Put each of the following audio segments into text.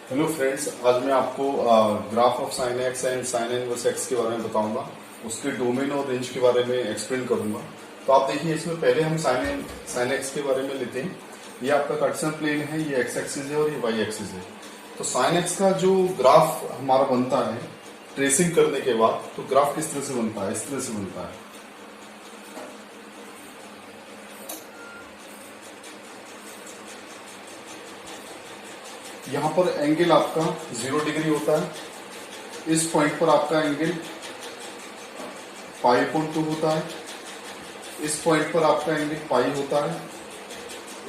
Hello friends, आज मैं आपको graph of sine x and sine inverse x के बारे में बताऊंगा। उसके डोमेन और रेंज के बारे में एक्सप्लेन करूंगा। तो आप देखिए, इसमें पहले हम साइन एक्स के बारे में लेते हैं। ये आपका कार्टेशियन प्लेन है, ये एक्स एक्सिस है और ये वाई एक्सिस है। तो साइन एक्स का जो ग्राफ हमारा बनता है ट्रेसिंग करने के बाद, तो ग्राफ किस तरह से बनता है? इस तरह से बनता है। यहाँ पर एंगल आपका 0 डिग्री होता है। इस पॉइंट पर आपका एंगल π/2 होता है। इस पॉइंट पर आपका एंगल पाई होता है।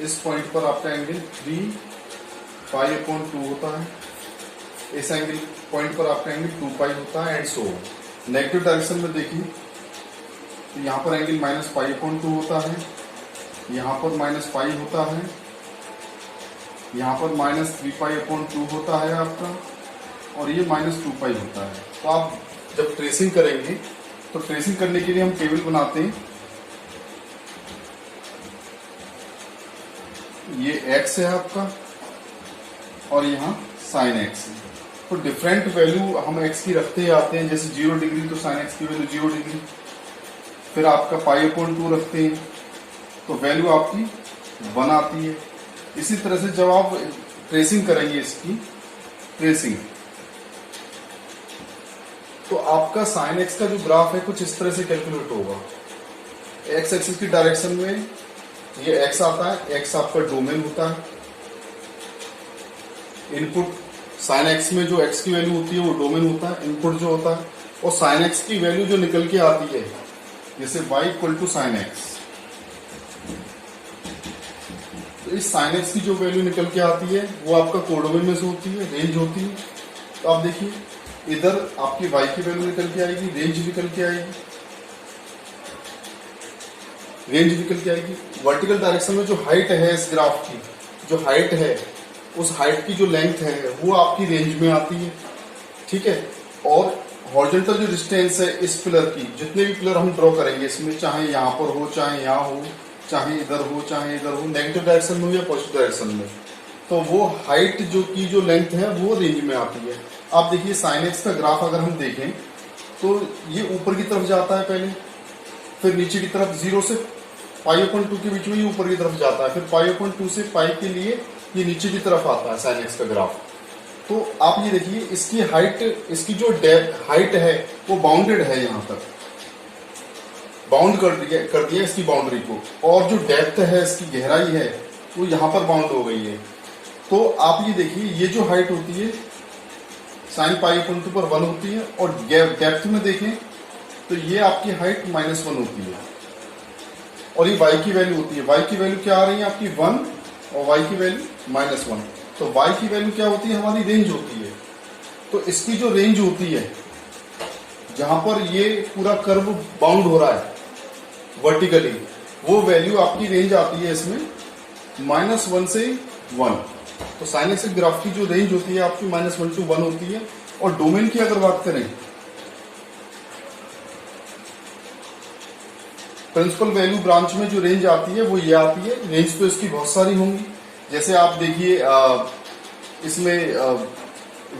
इस पॉइंट पर आपका एंगल 3π/2 होता है। इस एंगल पॉइंट पर आपका एंगल 2π होता है and so on. Negative direction में देखिए तो यहाँ पर एंगल -π/2 होता है, यहाँ पर -π होता है, यहाँ पर -3π/2 होता है आपका, और ये -2π होता है। तो आप जब ट्रेसिंग करेंगे तो ट्रेसिंग करने के लिए हम टेबल बनाते हैं। ये x है आपका और यहाँ साइन x है। तो डिफरेंट वैल्यू हम x की रखते आते हैं। जैसे 0 डिग्री तो साइन x की वैल्यू 0 डिग्री, फिर आपका π/2 रखते हैं तो वैल्यू आपकी 1 आती है। इसी तरह से जब आप ट्रेसिंग करेंगे, इसकी ट्रेसिंग, तो आपका साइन एक्स का जो ग्राफ है कुछ इस तरह से कैलकुलेट होगा। एक्स एक्सिस की डायरेक्शन में ये एक्स आता है, एक्स आपका डोमेन होता है। इनपुट साइन एक्स में जो एक्स की वैल्यू होती है वो डोमेन होता है, इनपुट जो होता है। और साइन एक्स की वैल्यू जो निकल के आती है, जैसे y = साइन एक्स, तो इस साइन एक्स की जो वैल्यू निकल के आती है वो आपका कोडोमेन में से होती है, रेंज होती है। तो आप देखिए, इधर आपकी y की वैल्यू निकल के आएगी, रेंज निकल के आएगी, रेंज निकल के आएगी। वर्टिकल डायरेक्शन में जो हाइट है इस ग्राफ की, जो हाइट है, उस हाइट की जो लेंथ है वो आपकी रेंज में आती है, ठीक है। और हॉरिजॉन्टल जो डिस्टेंस है इस पिलर की, जितने भी पिलर हम ड्रॉ करेंगे इसमें, चाहे यहाँ पर हो, चाहे यहाँ हो, चाहे इधर हो, चाहे इधर हो, नेगेटिव डायरेक्शन में हो या पॉजिटिव डायरेक्शन में, तो वो हाइट जो लेंथ है वो रेंज में आती है। आप देखिए, साइन एक्स का ग्राफ अगर हम देखें तो ये ऊपर की तरफ जाता है पहले, फिर नीचे की तरफ 0 से π/2 के बीच में ये ऊपर की तरफ जाता है, फिर π/2 से π के लिए ये नीचे की तरफ आता है साइन एक्स का ग्राफ। तो आप ये देखिए, इसकी हाइट, इसकी जो हाइट है वो बाउंडेड है, यहाँ तक बाउंड कर दिया इसकी बाउंड्री को, और जो डेप्थ है, इसकी गहराई है, वो यहाँ पर बाउंड हो गई है। तो आप ये देखिए, ये जो हाइट होती है साइन π/2 पर 1 होती है, और डेप्थ में देखें तो ये आपकी हाइट -1 होती है, और ये y की वैल्यू होती है। y की वैल्यू क्या आ रही है आपकी 1, और y की वैल्यू -1। तो y की वैल्यू क्या होती है? हमारी रेंज होती है। तो इसकी जो रेंज होती है, जहां पर ये पूरा कर्व बाउंड हो रहा है वर्टिकली, वो वैल्यू आपकी रेंज आती है इसमें -1 से 1। तो साइन एक्स ग्राफ की जो रेंज होती है आपकी -1 से 1 होती है। और डोमेन की अगर बात करें, प्रिंसिपल वैल्यू ब्रांच में जो रेंज आती है वो ये आती है। रेंज तो इसकी बहुत सारी होंगी। जैसे आप देखिए, इसमें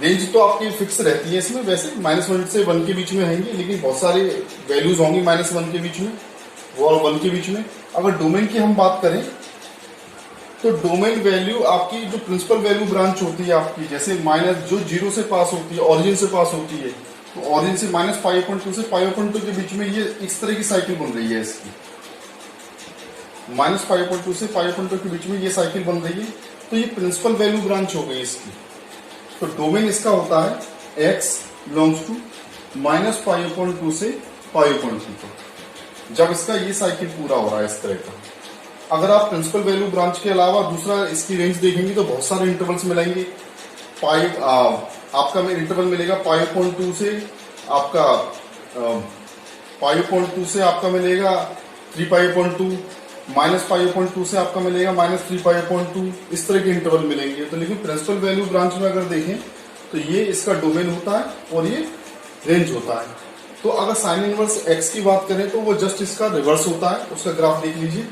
रेंज तो आपकी फिक्स रहती है इसमें, वैसे -1 से 1 के बीच में रहेंगी, लेकिन बहुत सारी वैल्यूज होंगी -1 के बीच में और 1 के बीच में। अगर डोमेन की हम बात करें तो डोमेन वैल्यू आपकी जो प्रिंसिपल वैल्यू ब्रांच होती है आपकी, जैसे जो 0 से पास होती है, ऑरिजिन से पास होती है, तो ऑरिजिन से -π/2 से π/2 के बीच में ये इस तरह की साइकिल बन रही है इसकी, -π/2 से π/2 के बीच में ये साइकिल बन रही है। तो ये प्रिंसिपल वैल्यू ब्रांच हो गई इसकी। तो डोमेन इसका होता है x बिलोंग्स टू -π/2 से π/2 तक, जब इसका ये साइकिल पूरा हो रहा है इस तरह का। अगर आप प्रिंसिपल वैल्यू ब्रांच के अलावा दूसरा इसकी रेंज देखेंगे तो बहुत सारे इंटरवल्स मिलेंगे। आपका में इंटरवल मिलेगा π/2 से आपका π/2 से आपका मिलेगा 3π/2, -π/2 से आपका मिलेगा -3π/2, इस तरह के इंटरवल मिलेंगे। तो लेकिन प्रिंसिपल वैल्यू ब्रांच में अगर देखें तो ये इसका डोमेन होता है और ये रेंज होता है। तो अगर साइन इनवर्स एक्स की बात करें तो वो जस्ट इसका रिवर्स होता है। उसका ग्राफ देख लीजिए,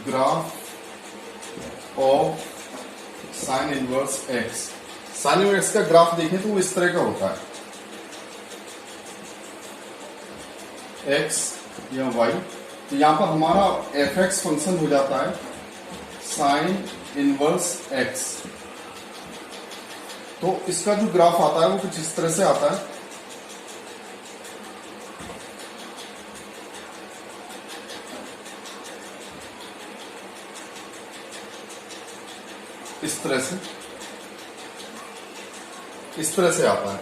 graph of sine inverse x. Sine inverse x का ग्राफ देखें तो वो इस तरह का होता है, एक्स या वाई। तो यहां पर हमारा एफ एक्स फंक्शन हो जाता है साइन इनवर्स एक्स। तो इसका जो ग्राफ आता है वो कुछ इस तरह से आता है, इस तरह से आता है।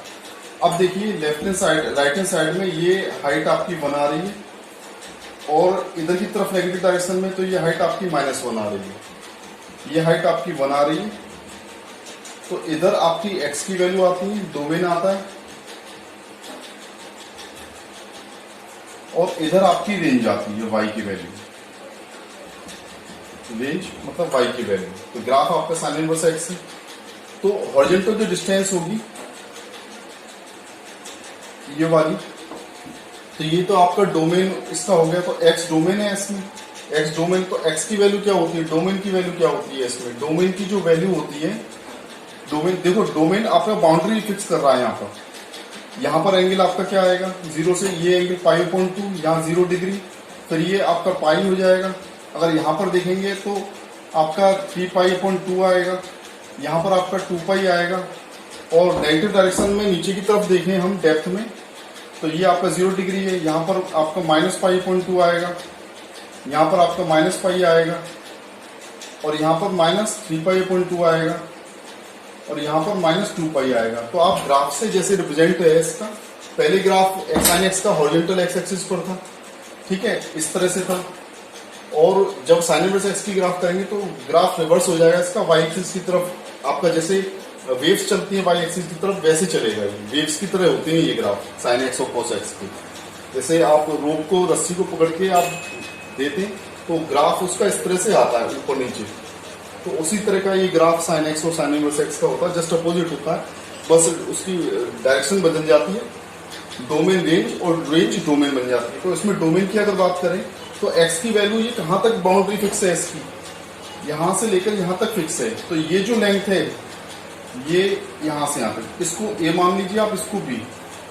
अब देखिए left hand side, right hand side में ये हाइट आपकी 1 आ रही है और इधर की तरफ नेगेटिव डायरेक्शन में तो ये हाइट आपकी -1 आ रही है, ये हाइट आपकी 1 आ रही है। तो इधर आपकी x की वैल्यू आती है, डोमेन आता है, और इधर आपकी रेंज आती है y की वैल्यू, रेंज मतलब y की वैल्यू। तो ग्राफ आपका साइन इनवर्स एक्स है। तो हॉरिजॉन्टल जो डिस्टेंस होगी ये वाली, तो ये तो आपका डोमेन इसका हो गया। तो x डोमेन है इसमें, x डोमेन, तो x की वैल्यू क्या होती है, डोमेन की वैल्यू क्या होती है इसमें, डोमेन की जो वैल्यू होती है, डोमेन देखो, डोमेन आपका बाउंड्री फिक्स कर रहा है यहाँ पर एंगल आपका क्या आएगा, 0 से ये एंगल π/2, यहाँ 0 डिग्री, फिर ये आपका पाई हो जाएगा। अगर यहाँ पर देखेंगे तो आपका 3π/2 आएगा, यहाँ पर आपका 2π आएगा, और नेगेटिव डायरेक्शन में नीचे की तरफ देखें हम डेप्थ में तो ये आपका 0 डिग्री है, यहाँ पर आपका -π/2 आएगा, यहाँ पर आपका -π आएगा, और यहाँ पर -3π/2 आएगा, और यहाँ पर -2π आएगा। तो आप ग्राफ से जैसे रिप्रेजेंट है इसका, पहले ग्राफ साइन एक्स का हॉरिजॉन्टल एक्स एक्सिस पर था, ठीक है, इस तरह से था, और जब साइन इनवर्स एक्स की ग्राफ करेंगे तो ग्राफ रिवर्स हो जाएगा इसका, वाई एक्सिस की तरफ। आपका जैसे वेव्स चलती है वाई एक्सिस की तरफ वैसे चलेगा, वेव्स की तरह होते हैं ये ग्राफ साइन एक्स और कोस एक्स की। जैसे आप रोप को, रस्सी को पकड़ के आप देते हैं तो ग्राफ उसका इस तरह से आता है ऊपर नीचे, तो उसी तरह का ये ग्राफ साइन एक्स और साइन इनवर्स एक्स का होता है, जस्ट अपोजिट होता है, बस उसकी डायरेक्शन बदल जाती है, डोमेन रेंज और रेंज डोमेन बन जाती है। तो इसमें डोमेन की अगर बात करें तो x की वैल्यू ये कहाँ तक बाउंड्री फिक्स है इसकी, यहां से लेकर यहां तक फिक्स है। तो ये जो लेंथ है ये यहां से यहां तक, इसको a मान लीजिए आप, इसको b।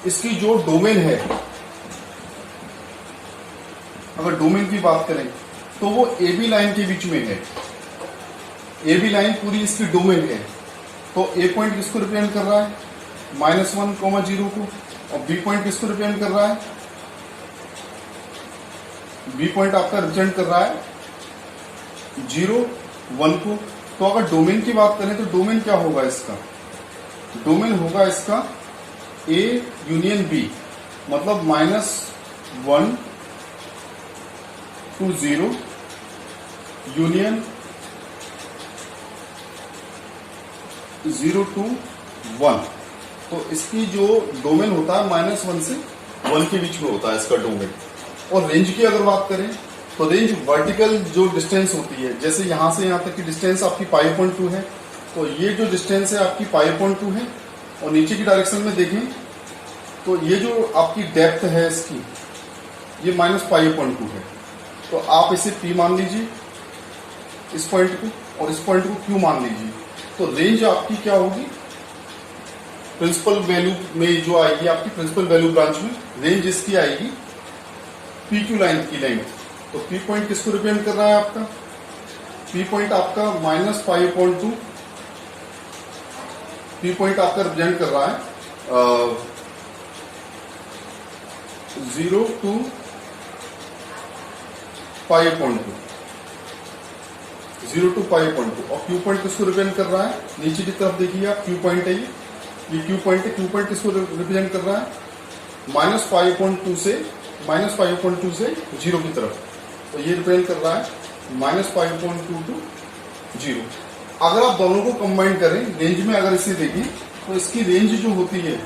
इसकी जो डोमेन है, अगर डोमेन की बात करें तो वो AB लाइन के बीच में है, AB लाइन पूरी इसकी डोमेन है। तो A पॉइंट किसको रिप्रेजेंट कर रहा है, -1, 0 को, और B पॉइंट किसको रिप्रेजेंट कर रहा है, B पॉइंट आपका रिप्रेजेंट कर रहा है 0, 1 को। तो अगर डोमेन की बात करें तो डोमेन क्या होगा इसका, डोमेन होगा इसका A यूनियन B, मतलब -1 to 0 यूनियन 0 to 1। तो इसकी जो डोमेन होता है -1 से 1 के बीच में होता है इसका डोमेन। और रेंज की अगर बात करें तो रेंज वर्टिकल जो डिस्टेंस होती है, जैसे यहां से यहां तक की डिस्टेंस आपकी π/2 है, तो ये जो डिस्टेंस है आपकी π/2 है, और नीचे की डायरेक्शन में देखें तो ये जो आपकी डेप्थ है इसकी ये -π/2 है। तो आप इसे P मान लीजिए इस पॉइंट को, और इस पॉइंट को Q मान लीजिए। तो रेंज आपकी क्या होगी, प्रिंसिपल वैल्यू में जो आएगी आपकी प्रिंसिपल वैल्यू ब्रांच में, रेंज इसकी आएगी PQ लाइन की लेंथ। तो P पॉइंट किसको रिप्रेजेंट कर रहा है आपका, P पॉइंट आपका -π/2, P पॉइंट आपका रिप्रेजेंट कर रहा है 0 to π/2, 0 to π/2। और Q पॉइंट किसको रिप्रेजेंट कर रहा है, नीचे की तरफ देखिए आप, Q पॉइंट है ये Q पॉइंट है। Q पॉइंट किसको रिप्रेजेंट कर रहा है, -π/2 से 0 की तरफ। तो ये रिप्रेजेंट कर रहा है -π/2 to 0। अगर आप दोनों को कंबाइन करें रेंज में, अगर इसे देखें तो इसकी रेंज जो होती है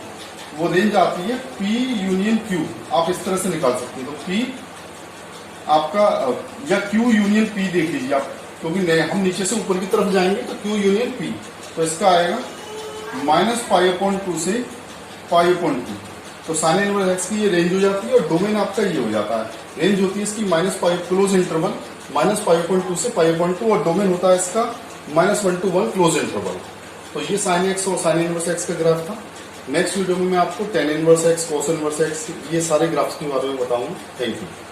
वो रेंज आती है P यूनियन Q। आप इस तरह से निकाल सकते हैं। तो P आपका, या Q यूनियन P देख लीजिए आप, क्योंकि हम नीचे से ऊपर की तरफ जाएंगे तो Q यूनियन P। तो इसका आएगा -π/2 से π/2। तो साइन इनवर्स एक्स की ये रेंज हो जाती है, और डोमेन आपका ये हो जाता है। रेंज होती है इसकी -π क्लोज इंटरवल -5.2 से 5.2 और डोमेन होता है इसका -1 to 1 क्लोज इंटरवल। तो ये साइन एक्स और साइन इनवर्स एक्स का ग्राफ था। नेक्स्ट वीडियो में मैं आपको tan inverse x, cos inverse x, ये सारे ग्राफ्स के बारे में बताऊंगा। Thank you.